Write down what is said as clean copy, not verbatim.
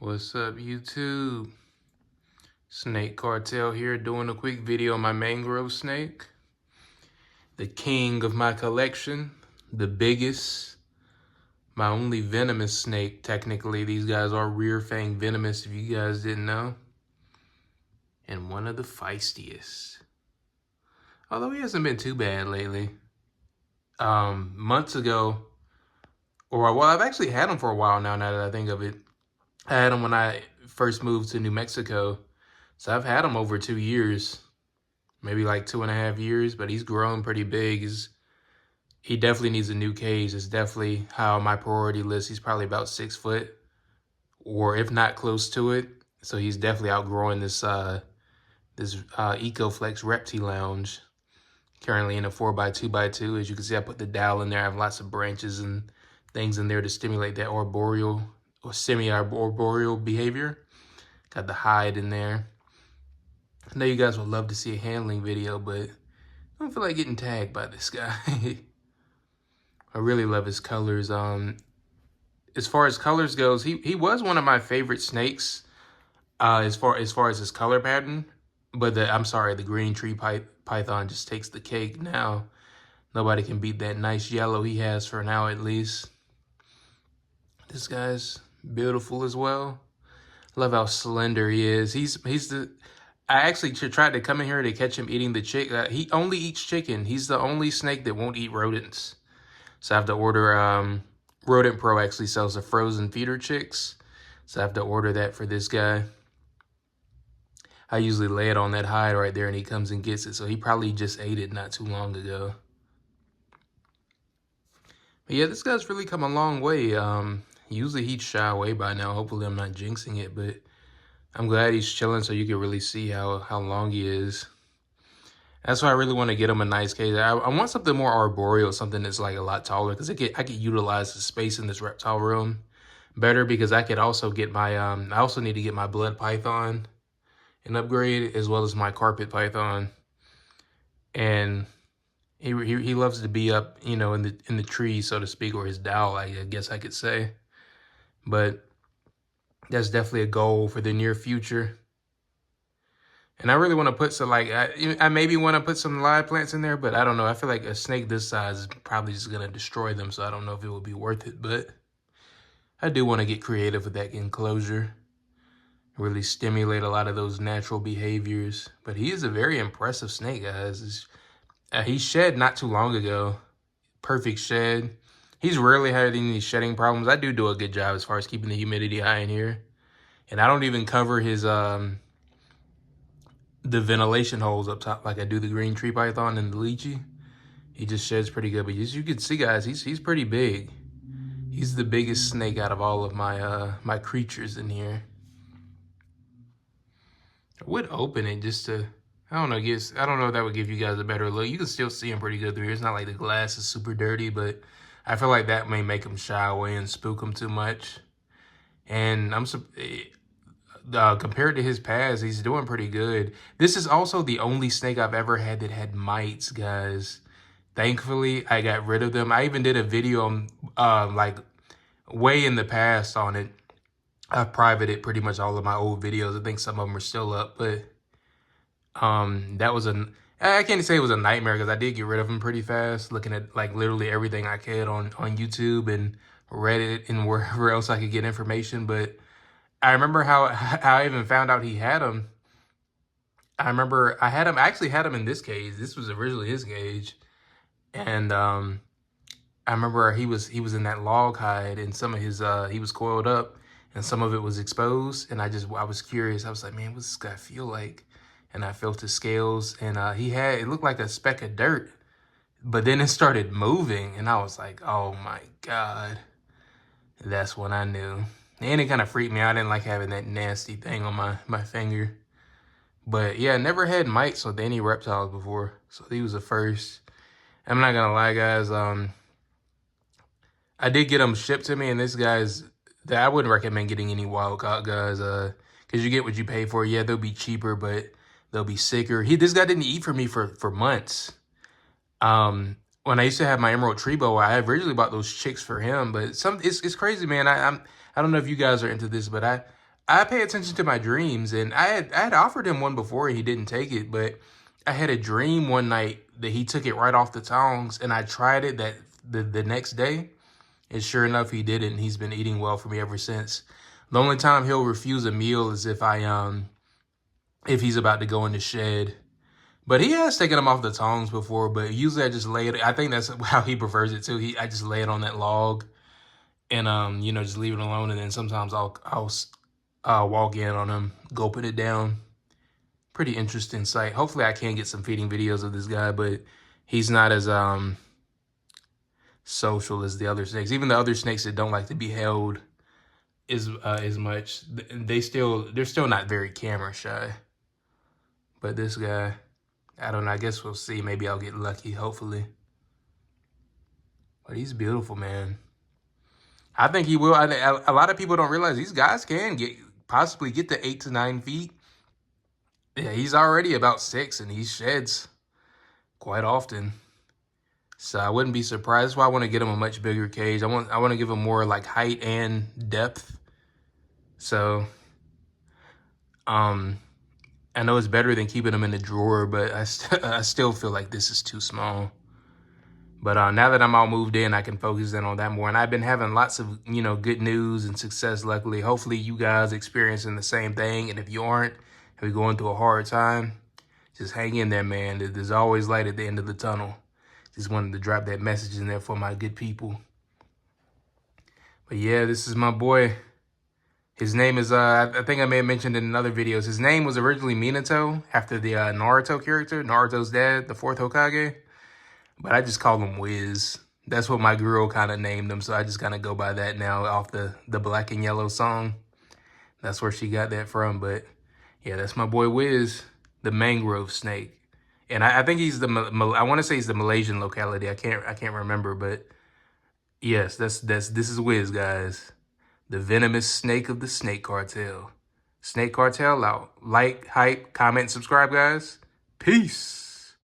What's up, YouTube? Snake Cartel here, doing a quick video on my mangrove snake. The king of my collection, the biggest, my only venomous snake. Technically, these guys are rear fang venomous if you guys didn't know. And one of the feistiest. Although he hasn't been too bad lately. Months ago, well, I've actually had him for a while now that I think of it. I had him when I first moved to New Mexico. So I've had him over 2 years, maybe like 2.5 years, but he's grown pretty big. He definitely needs a new cage. It's definitely high on my priority list. He's probably about 6 foot, or if not close to it. So he's definitely outgrowing this EcoFlex Repti Lounge. Currently in a 4x2x2. As you can see, I put the dowel in there. I have lots of branches and things in there to stimulate that arboreal or semi-arboreal behavior. Got the hide in there. I know you guys would love to see a handling video, but I don't feel like getting tagged by this guy. I really love his colors. As far as colors goes, he was one of my favorite snakes. As far as his color pattern, but the green tree python just takes the cake now. Nobody can beat that nice yellow he has for now, at least. This guy's beautiful as well. Love how slender he is. I actually tried to come in here to catch him eating the chick. He only eats chicken. He's the only snake that won't eat rodents. So I have to order, Rodent Pro actually sells the frozen feeder chicks. So I have to order that for this guy. I usually lay it on that hide right there and he comes and gets it. So he probably just ate it not too long ago. But yeah, this guy's really come a long way. Usually he'd shy away by now. Hopefully I'm not jinxing it, but I'm glad he's chilling so you can really see how long he is. That's why I really want to get him a nice cage. I want something more arboreal, something that's like a lot taller, because I could utilize the space in this reptile room better, because I could also get my, I also need to get my blood python and upgrade, as well as my carpet python. And he loves to be up, you know, in the trees, so to speak, or his dowel, I guess I could say. But that's definitely a goal for the near future. And I really want to put some, like, I maybe want to put some live plants in there, but I don't know. I feel like a snake this size is probably just going to destroy them, so I don't know if it would be worth it. But I do want to get creative with that enclosure. Really stimulate a lot of those natural behaviors. But he is a very impressive snake, guys. He shed not too long ago. Perfect shed. He's rarely had any shedding problems. I do a good job as far as keeping the humidity high in here. And I don't even cover his the ventilation holes up top like I do the green tree python and the lychee. He just sheds pretty good. But as you can see, guys, he's pretty big. He's the biggest snake out of all of my my creatures in here. I would open it just to, I don't know if that would give you guys a better look. You can still see him pretty good through here. It's not like the glass is super dirty, but I feel like that may make him shy away and spook him too much. And compared to his past, he's doing pretty good. This is also the only snake I've ever had that had mites, guys. Thankfully, I got rid of them. I even did a video like way in the past on it. I've privated pretty much all of my old videos. I think some of them are still up, but that was I can't say it was a nightmare, because I did get rid of them pretty fast, looking at like literally everything I could on YouTube and Reddit and wherever else I could get information. But I remember how I even found out he had them. I remember I actually had him in this cage. This was originally his cage. And I remember he was in that log hide, and some of his he was coiled up and some of it was exposed. And I was curious. I was like, man, what's this guy feel like? And I felt his scales, and it looked like a speck of dirt, but then it started moving, and I was like, oh my God. That's when I knew. And it kind of freaked me out. I didn't like having that nasty thing on my finger. But yeah, never had mites with any reptiles before, so he was the first. I'm not gonna lie, guys. I did get them shipped to me, and I wouldn't recommend getting any wild caught guys, because you get what you pay for. Yeah, they'll be cheaper, but they'll be sicker. This guy didn't eat for me for months. When I used to have my emerald tree boa, I originally bought those chicks for him, but it's crazy, man. I don't know if you guys are into this, but I pay attention to my dreams, and I had offered him one before and he didn't take it, but I had a dream one night that he took it right off the tongs, and I tried it the next day, and sure enough, he did it, and he's been eating well for me ever since. The only time he'll refuse a meal is if he's about to go in the shed. But he has taken them off the tongs before, but usually I just lay it. I think that's how he prefers it too. I just lay it on that log and just leave it alone, and then sometimes I'll walk in on him, gulping it down. Pretty interesting sight. Hopefully I can get some feeding videos of this guy, but he's not as social as the other snakes. Even the other snakes that don't like to be held as much, they're still not very camera shy. But this guy, I don't know. I guess we'll see. Maybe I'll get lucky, hopefully. But he's beautiful, man. I think he will. A lot of people don't realize these guys can possibly get to 8 to 9 feet. Yeah, he's already about 6, and he sheds quite often. So I wouldn't be surprised. That's why I want to get him a much bigger cage. I want to give him more like height and depth. So, I know it's better than keeping him in the drawer, but I still feel like this is too small. But now that I'm all moved in, I can focus in on that more. And I've been having lots of, good news and success, luckily. Hopefully you guys experiencing the same thing. And if you aren't, if you're going through a hard time, just hang in there, man. There's always light at the end of the tunnel. Just wanted to drop that message in there for my good people. But yeah, this is my boy. His name is, I think I may have mentioned in other videos, his name was originally Minato, after the Naruto character, Naruto's dad, the 4th Hokage. But I just call him Wiz. That's what my girl kind of named him, so I just kind of go by that now off the Black and Yellow song. That's where she got that from, but yeah, that's my boy Wiz, the mangrove snake. And I think he's I want to say he's the Malaysian locality. I can't remember, but yes, this is Wiz, guys. The venomous snake of the snake cartel. Snake cartel out. Like, hype, comment, subscribe, guys. Peace.